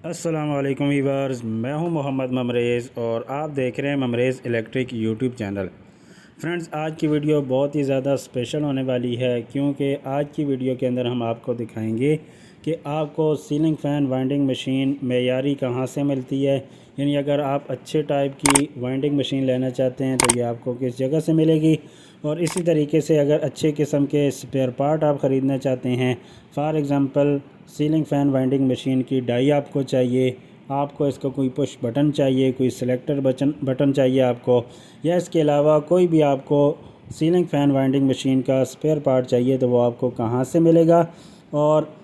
अस्सलाम वालेकुम वीवर्स, मैं हूं मोहम्मद ममरेज़ और आप देख रहे हैं ममरेज़ इलेक्ट्रिक यूट्यूब चैनल। फ्रेंड्स, आज की वीडियो बहुत ही ज़्यादा स्पेशल होने वाली है क्योंकि आज की वीडियो के अंदर हम आपको दिखाएंगे कि आपको सीलिंग फ़ैन वाइंडिंग मशीन मेयारी कहाँ से मिलती है। यानी अगर आप अच्छे टाइप की वाइंडिंग मशीन लेना चाहते हैं तो ये आपको किस जगह से मिलेगी, और इसी तरीके से अगर अच्छे किस्म के स्पेयर पार्ट आप ख़रीदना चाहते हैं, for example ceiling fan winding machine की डाई आपको चाहिए, आपको इसका कोई पुश बटन चाहिए, कोई सिलेक्टर बटन चाहिए आपको, या इसके अलावा कोई भी आपको सीलिंग फ़ैन वाइंडिंग मशीन का स्पेयर पार्ट चाहिए, तो वो आपको कहाँ से मिलेगा और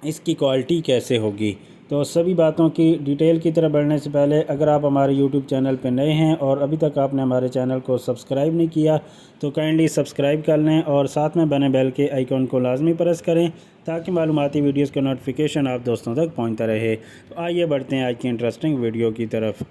इसकी क्वालिटी कैसे होगी। तो सभी बातों की डिटेल की तरफ बढ़ने से पहले अगर आप हमारे YouTube चैनल पर नए हैं और अभी तक आपने हमारे चैनल को सब्सक्राइब नहीं किया तो काइंडली सब्सक्राइब कर लें और साथ में बने बेल के आइकॉन को लाजमी प्रेस करें ताकि मालूमाती वीडियोस का नोटिफिकेशन आप दोस्तों तक पहुंचता रहे। तो आइए बढ़ते हैं आज की इंटरेस्टिंग वीडियो की तरफ।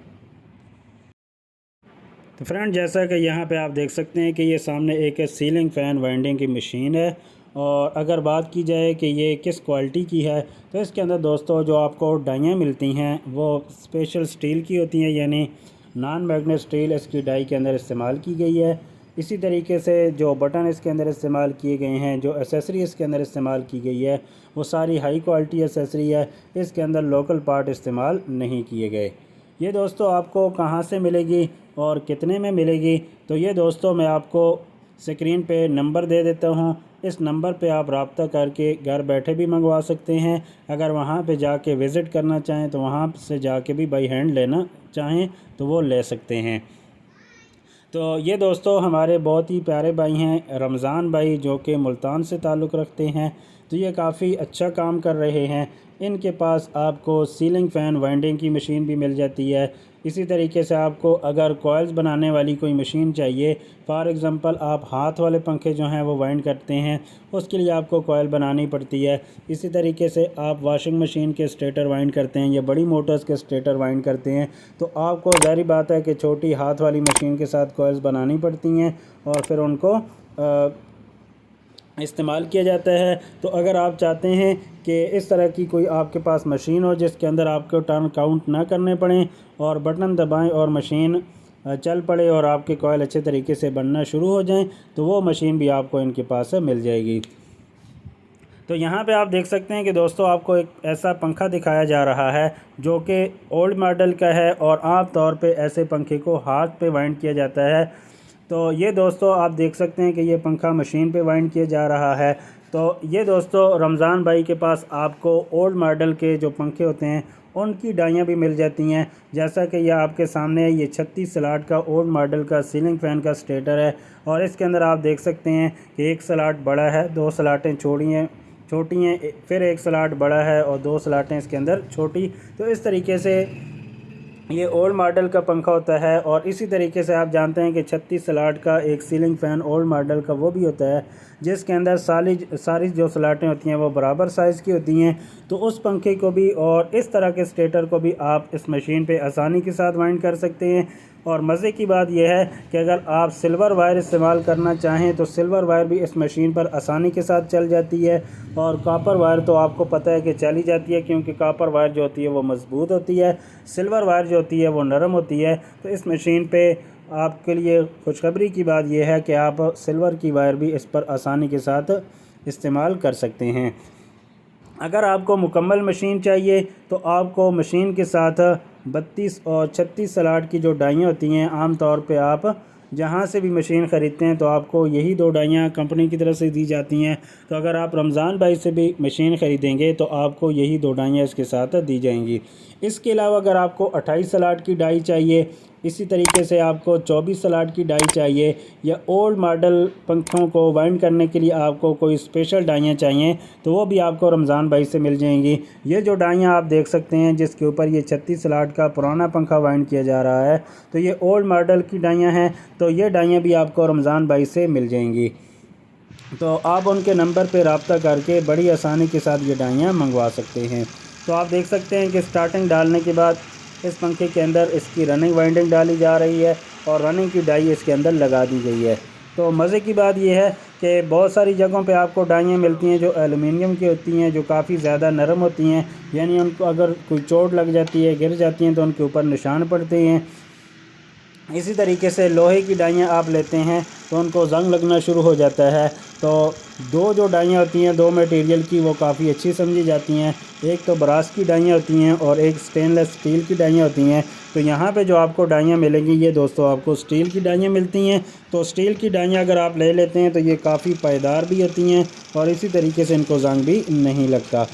तो फ्रेंड, जैसा कि यहाँ पे आप देख सकते हैं कि ये सामने एक सीलिंग फ़ैन वाइंडिंग की मशीन है, और अगर बात की जाए कि ये किस क्वालिटी की है तो इसके अंदर दोस्तों जो आपको डाइयाँ मिलती हैं वो स्पेशल स्टील की होती हैं, यानी नॉन मैग्नेट स्टील इसकी डाई के अंदर इस्तेमाल की गई है। इसी तरीके से जो बटन इसके अंदर इस्तेमाल किए गए हैं, जो एसेसरी इसके अंदर इस्तेमाल की गई है, वो सारी हाई क्वालिटी एसेसरी है। इसके अंदर लोकल पार्ट इस्तेमाल नहीं किए गए। ये दोस्तों आपको कहाँ से मिलेगी और कितने में मिलेगी, तो ये दोस्तों मैं आपको स्क्रीन पे नंबर दे देता हूँ। इस नंबर पे आप रब्ता करके घर बैठे भी मंगवा सकते हैं। अगर वहाँ पे जाके विज़िट करना चाहें तो वहाँ से जाके भी बाई हैंड लेना चाहें तो वो ले सकते हैं। तो ये दोस्तों हमारे बहुत ही प्यारे भाई हैं रमज़ान भाई, जो कि मुल्तान से ताल्लुक़ रखते हैं। तो ये काफ़ी अच्छा काम कर रहे हैं। इनके पास आपको सीलिंग फ़ैन वाइंडिंग की मशीन भी मिल जाती है। इसी तरीके से आपको अगर कॉइल्स बनाने वाली कोई मशीन चाहिए, फ़ॉर एग्ज़ाम्पल आप हाथ वाले पंखे जो हैं वो वाइंड करते हैं, उसके लिए आपको कॉइल बनानी पड़ती है। इसी तरीके से आप वॉशिंग मशीन के स्टेटर वाइंड करते हैं या बड़ी मोटर्स के स्टेटर वाइंड करते हैं, तो आपको ज़ाहिर बात है कि छोटी हाथ वाली मशीन के साथ कॉइल्स बनानी पड़ती हैं और फिर उनको इस्तेमाल किया जाता है। तो अगर आप चाहते हैं कि इस तरह की कोई आपके पास मशीन हो जिसके अंदर आपको टर्न काउंट ना करने पड़ें और बटन दबाएं और मशीन चल पड़े और आपके कॉइल अच्छे तरीके से बनना शुरू हो जाएं, तो वो मशीन भी आपको इनके पास मिल जाएगी। तो यहाँ पे आप देख सकते हैं कि दोस्तों आपको एक ऐसा पंखा दिखाया जा रहा है जो कि ओल्ड मॉडल का है, और आम तौर पे ऐसे पंखे को हाथ पे वाइंड किया जाता है। तो ये दोस्तों आप देख सकते हैं कि ये पंखा मशीन पे वाइंड किया जा रहा है। तो ये दोस्तों रमज़ान भाई के पास आपको ओल्ड मॉडल के जो पंखे होते हैं उनकी डाइयाँ भी मिल जाती हैं। जैसा कि यह आपके सामने है, ये 36 स्लॉट का ओल्ड मॉडल का सीलिंग फ़ैन का स्टेटर है, और इसके अंदर आप देख सकते हैं कि एक स्लॉट बड़ा है, दो स्लॉटें छोटी हैं, फिर एक स्लॉट बड़ा है और दो स्लॉटें इसके अंदर छोटी। तो इस तरीके से ये ओल्ड मॉडल का पंखा होता है। और इसी तरीके से आप जानते हैं कि 36 स्लॉट का एक सीलिंग फ़ैन ओल्ड मॉडल का वो भी होता है जिसके अंदर सारी जो स्लॉटें होती हैं वो बराबर साइज़ की होती हैं। तो उस पंखे को भी और इस तरह के स्टेटर को भी आप इस मशीन पे आसानी के साथ वाइंड कर सकते हैं। और मज़े की बात यह है कि अगर आप सिल्वर वायर इस्तेमाल करना चाहें तो सिल्वर वायर भी इस मशीन पर आसानी के साथ चल जाती है, और कॉपर वायर तो आपको पता है कि चली जाती है क्योंकि कॉपर वायर जो होती है वो मज़बूत होती है, सिल्वर वायर जो होती है वो नरम होती है। तो इस मशीन पे आपके लिए खुशखबरी की बात यह है कि आप सिल्वर की वायर भी इस पर आसानी के साथ इस्तेमाल कर सकते हैं। अगर आपको मुकम्मल मशीन चाहिए तो आपको मशीन के साथ 32 और 36 स्लॉट की जो डाइयाँ होती हैं, आम तौर पे आप जहाँ से भी मशीन ख़रीदते हैं तो आपको यही दो डाइयाँ कंपनी की तरफ से दी जाती हैं। तो अगर आप रमज़ान भाई से भी मशीन ख़रीदेंगे तो आपको यही दो डाइयाँ इसके साथ दी जाएंगी। इसके अलावा अगर आपको 28 स्लॉट की डाई चाहिए, इसी तरीके से आपको 24 स्लॉट की डाई चाहिए, या ओल्ड मॉडल पंखों को वाइंड करने के लिए आपको कोई स्पेशल डाइयाँ चाहिए, तो वो भी आपको रमज़ान भाई से मिल जाएंगी। ये जो डाइयाँ आप देख सकते हैं जिसके ऊपर ये 36 स्लॉट का पुराना पंखा वाइंड किया जा रहा है, तो ये ओल्ड मॉडल की डाइयाँ हैं। तो ये डाइयाँ भी आपको रमज़ान भाई से मिल जाएंगी। तो आप उनके नंबर पर रब्ता करके बड़ी आसानी के साथ ये डाइयाँ मंगवा सकते हैं। तो आप देख सकते हैं कि स्टार्टिंग डालने के बाद इस पंखे के अंदर इसकी रनिंग वाइंडिंग डाली जा रही है और रनिंग की डाई इसके अंदर लगा दी गई है। तो मज़े की बात यह है कि बहुत सारी जगहों पे आपको डाइयाँ मिलती हैं जो एलुमिनियम की होती हैं, जो काफ़ी ज़्यादा नरम होती हैं, यानी उनको अगर कोई चोट लग जाती है, गिर जाती हैं तो उनके ऊपर निशान पड़ते हैं। इसी तरीके से लोहे की डाइयाँ आप लेते हैं तो उनको ज़ंग लगना शुरू हो जाता है। तो दो जो डाइयाँ होती हैं, दो मटेरियल की, वो काफ़ी अच्छी समझी जाती हैं। एक तो ब्रास की डाइयाँ होती हैं और एक स्टेनलेस स्टील की डाइयाँ होती हैं। तो यहाँ पे जो आपको डाइयाँ मिलेंगी, ये दोस्तों आपको स्टील की डाइयाँ मिलती हैं। तो स्टील की डाइयाँ अगर आप ले लेते हैं तो ये काफ़ी पायदार भी होती हैं और इसी तरीके से इनको ज़ंग भी नहीं लगता।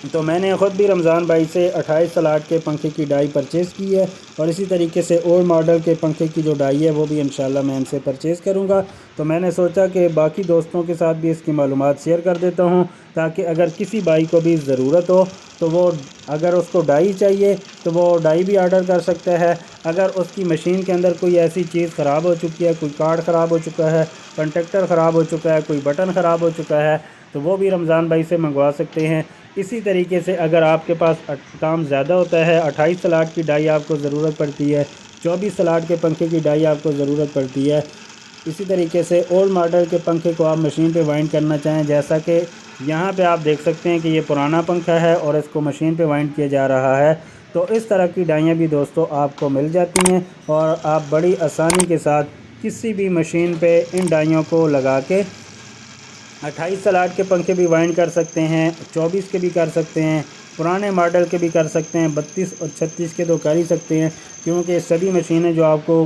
तो मैंने ख़ुद भी रमज़ान भाई से 28 सलाट के पंखे की डाई परचेज़ की है और इसी तरीके से ओल्ड मॉडल के पंखे की जो डाई है वो भी इंशाल्लाह मैं इनसे परचेज़ करूँगा। तो मैंने सोचा कि बाकी दोस्तों के साथ भी इसकी मालूमात शेयर कर देता हूँ, ताकि अगर किसी भाई को भी ज़रूरत हो तो वो, अगर उसको डाई चाहिए तो वो डाई भी आर्डर कर सकता है। अगर उसकी मशीन के अंदर कोई ऐसी चीज़ ख़राब हो चुकी है, कोई कार्ड ख़राब हो चुका है, कंडक्टर ख़राब हो चुका है, कोई बटन ख़राब हो चुका है, तो वो भी रमज़ान भाई से मंगवा सकते हैं। इसी तरीके से अगर आपके पास काम ज़्यादा होता है, 28 सलाट की डाई आपको ज़रूरत पड़ती है, 24 सलाट के पंखे की डाई आपको ज़रूरत पड़ती है। इसी तरीके से ओल्ड मॉडल के पंखे को आप मशीन पे वाइंड करना चाहें, जैसा कि यहाँ पे आप देख सकते हैं कि ये पुराना पंखा है और इसको मशीन पे वाइंड किया जा रहा है। तो इस तरह की डाइयाँ भी दोस्तों आपको मिल जाती हैं और आप बड़ी आसानी के साथ किसी भी मशीन पे इन डाइयों को लगा के 28 सलाट के पंखे भी वाइंड कर सकते हैं, 24 के भी कर सकते हैं, पुराने मॉडल के भी कर सकते हैं, 32 और 36 के तो कर ही सकते हैं, क्योंकि सभी मशीनें जो आपको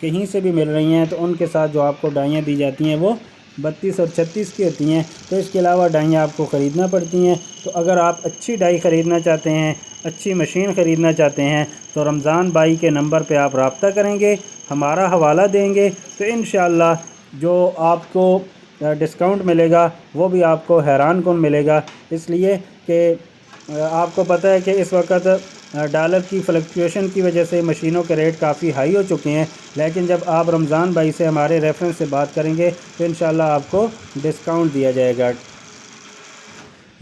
कहीं से भी मिल रही हैं तो उनके साथ जो आपको डाइयाँ दी जाती हैं वो 32 और 36 की होती हैं। तो इसके अलावा डाइयाँ आपको ख़रीदना पड़ती हैं। तो अगर आप अच्छी डाई ख़रीदना चाहते हैं, अच्छी मशीन ख़रीदना चाहते हैं, तो रमज़ान भाई के नंबर पे आप रब्ता करेंगे, हमारा हवाला देंगे, तो इंशाअल्लाह जो आपको डिस्काउंट मिलेगा वो भी आपको हैरान कुन मिलेगा। इसलिए कि आपको पता है कि इस वक्त डॉलर की फ्लक्चुएशन की वजह से मशीनों के रेट काफ़ी हाई हो चुके हैं, लेकिन जब आप रमज़ान भाई से हमारे रेफरेंस से बात करेंगे तो इंशाल्लाह आपको डिस्काउंट दिया जाएगा।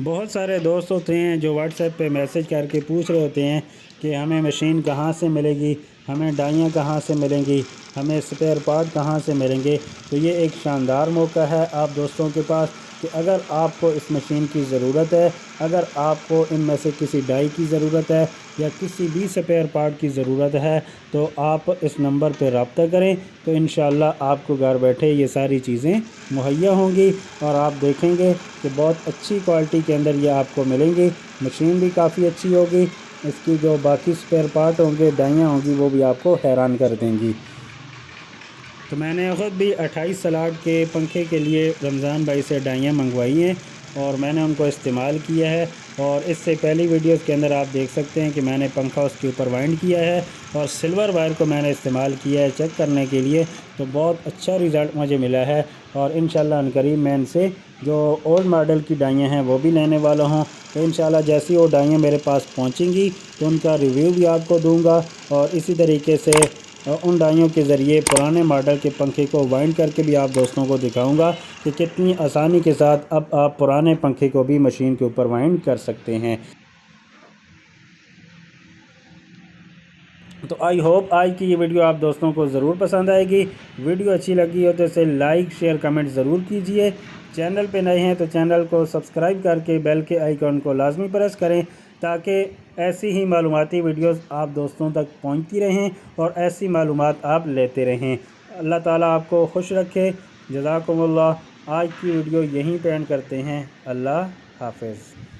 बहुत सारे दोस्त होते हैं जो व्हाट्सएप पे मैसेज करके पूछ रहे होते हैं कि हमें मशीन कहाँ से मिलेगी, हमें डाइयाँ कहाँ से मिलेंगी, हमें स्पेयर पार्ट कहाँ से मिलेंगे। तो ये एक शानदार मौका है आप दोस्तों के पास कि अगर आपको इस मशीन की ज़रूरत है, अगर आपको इनमें से किसी डाई की ज़रूरत है या किसी भी स्पेयर पार्ट की ज़रूरत है, तो आप इस नंबर पर रब्ता करें, तो इंशाअल्लाह आपको घर बैठे ये सारी चीज़ें मुहैया होंगी और आप देखेंगे कि बहुत अच्छी क्वालिटी के अंदर ये आपको मिलेंगी। मशीन भी काफ़ी अच्छी होगी, इसकी जो बाकी स्पेयर पार्ट होंगे, डाइयाँ होंगी, वो भी आपको हैरान कर देंगी। तो मैंने ख़ुद भी 28 सलाट के पंखे के लिए रमज़ान भाई से डाइयाँ मंगवाई हैं और मैंने उनको इस्तेमाल किया है। और इससे पहली वीडियोस के अंदर आप देख सकते हैं कि मैंने पंखा उसके ऊपर वाइंड किया है और सिल्वर वायर को मैंने इस्तेमाल किया है चेक करने के लिए। तो बहुत अच्छा रिज़ल्ट मुझे मिला है और इंशाअल्लाह अनकरीब मैं इनसे जो ओल्ड मॉडल की डाइयाँ हैं वो भी लेने वाला हूँ। तो इंशाअल्लाह जैसी वो डाइयाँ मेरे पास पहुँचेंगी तो उनका रिव्यू भी आपको दूँगा और इसी तरीके से उन डाइयों के ज़रिए पुराने मॉडल के पंखे को वाइंड करके भी आप दोस्तों को दिखाऊंगा कि कितनी आसानी के साथ अब आप पुराने पंखे को भी मशीन के ऊपर वाइंड कर सकते हैं। तो आई होप आज की ये वीडियो आप दोस्तों को ज़रूर पसंद आएगी। वीडियो अच्छी लगी हो तो इसे लाइक शेयर कमेंट ज़रूर कीजिए। चैनल पे नए हैं तो चैनल को सब्सक्राइब करके बेल के आइकॉन को लाजमी प्रेस करें, ताकि ऐसी ही मालूमाती वीडियोस आप दोस्तों तक पहुंचती रहें और ऐसी मालूमात आप लेते रहें। अल्लाह ताला आपको खुश रखे। जज़ाकुमुल्लाह। आज की वीडियो यहीं पे एंड करते हैं। अल्लाह हाफ़िज़।